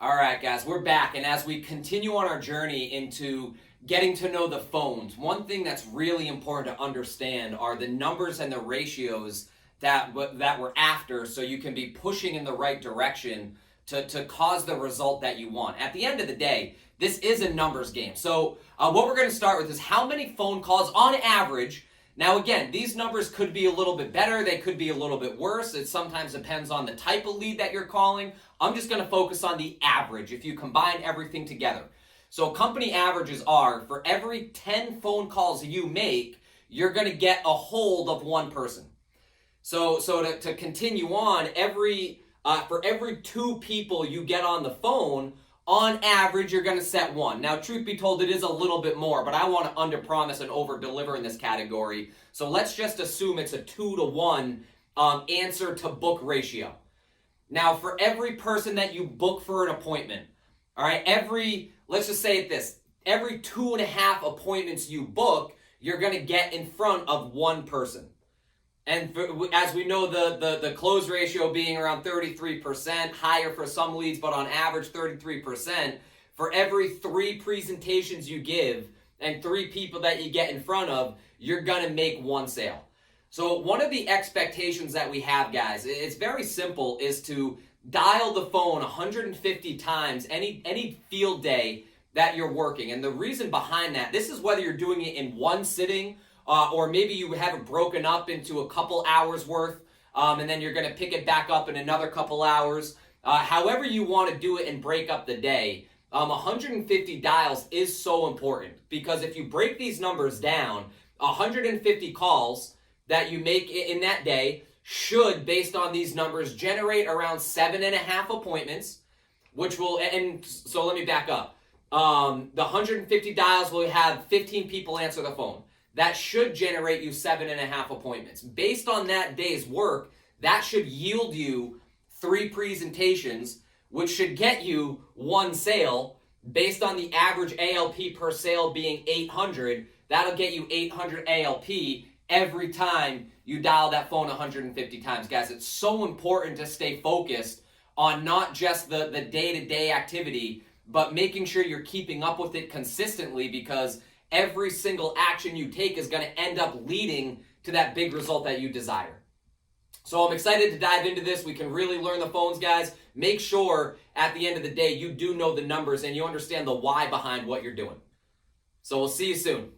All right, guys, we're back. And as we continue on our journey into getting to know the phones, one thing that's really important to understand are the numbers and the ratios that we're after so you can be pushing in the right direction to cause the result that you want. At the end of the day, this is a numbers game. So what we're going to start with is how many phone calls on average. Now, again, these numbers could be a little bit better. They could be a little bit worse. It sometimes depends on the type of lead that you're calling. I'm just going to focus on the average if you combine everything together. So company averages are, for every 10 phone calls you make, you're going to get a hold of one person. So to continue on, for every 2 people you get on the phone, on average, you're going to set 1. Now, truth be told, it is a little bit more, but I want to underpromise and overdeliver in this category. So let's just assume it's a 2-to-1 answer to book ratio. Now, for every person that you book for an appointment, all right, let's just say it this, every 2.5 appointments you book, you're going to get in front of one person. And as we know, the close ratio being around 33%, higher for some leads, but on average 33%, for every 3 presentations you give and 3 people that you get in front of, you're going to make 1 sale. So one of the expectations that we have, guys, it's very simple, is to dial the phone 150 times any field day that you're working. And the reason behind that, this is whether you're doing it in one sitting, or maybe you have it broken up into a couple hours worth, and then you're going to pick it back up in another couple hours. However you want to do it and break up the day, 150 dials is so important, because if you break these numbers down, 150 calls that you make in that day should, based on these numbers, generate around 7.5 appointments, which will, and so let me back up. The 150 dials will have 15 people answer the phone. That should generate you 7.5 appointments. Based on that day's work, that should yield you 3 presentations, which should get you 1 sale. Based on the average ALP per sale being 800, that'll get you 800 ALP every time you dial that phone 150 times. Guys, it's so important to stay focused on not just the day-to-day activity, but making sure you're keeping up with it consistently, because every single action you take is going to end up leading to that big result that you desire. So I'm excited to dive into this. We can really learn the phones, guys. Make sure at the end of the day you do know the numbers and you understand the why behind what you're doing. So we'll see you soon.